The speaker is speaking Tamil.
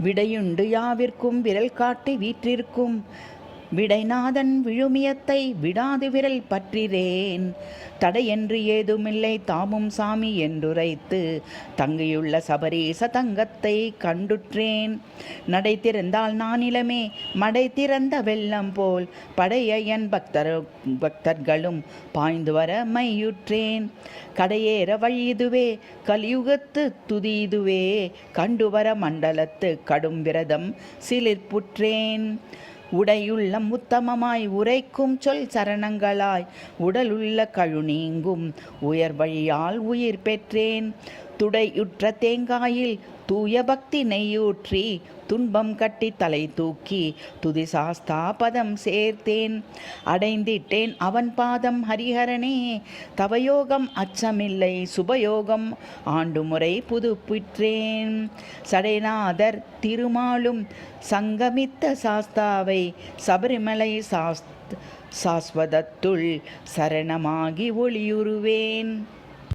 விடையுண்டு யாவிற்கும் விரல் காட்டி வீற்றிருக்கும் விடைநாதன் விழுமியத்தை விடாது விரல் பற்றிறேன். தடையென்று ஏதுமில்லை தாமும் சாமி என்றுரைத்து தங்கியுள்ள சபரீச தங்கத்தை கண்டுற்றேன். நடை திறந்தால் நானிலமே மடை திறந்த வெள்ளம் போல் படைய என் பக்தர்களும் பாய்ந்து வர மையுற்றேன். கடையேற வழியுதுவே கலியுகத்து துதியுதுவே கண்டுவர மண்டலத்து கடும் விரதம் சிலிர்ப்புற்றேன். உடையுள்ள முத்தமமாய் உரைக்கும் சொல் சரணங்களாய் உடலுள்ள கழுநீங்கும் உயர் வழியால் உயிர் பெற்றேன். துடையுற்ற தேங்காயில் தூய பக்தி நெய்யூற்றி துன்பம் கட்டி தலை தூக்கி துதி சாஸ்தா பதம் சேர்த்தேன். அடைந்திட்டேன் அவன் பாதம் ஹரிஹரனே தவயோகம் அச்சமில்லை சுபயோகம் ஆண்டு முறை புதுப்பிற்றேன். சடைநாதர் திருமாலும் சங்கமித்த சாஸ்தாவை சபரிமலை சாஸ்வதத்துள் சரணமாகி ஒளியுறுவேன்.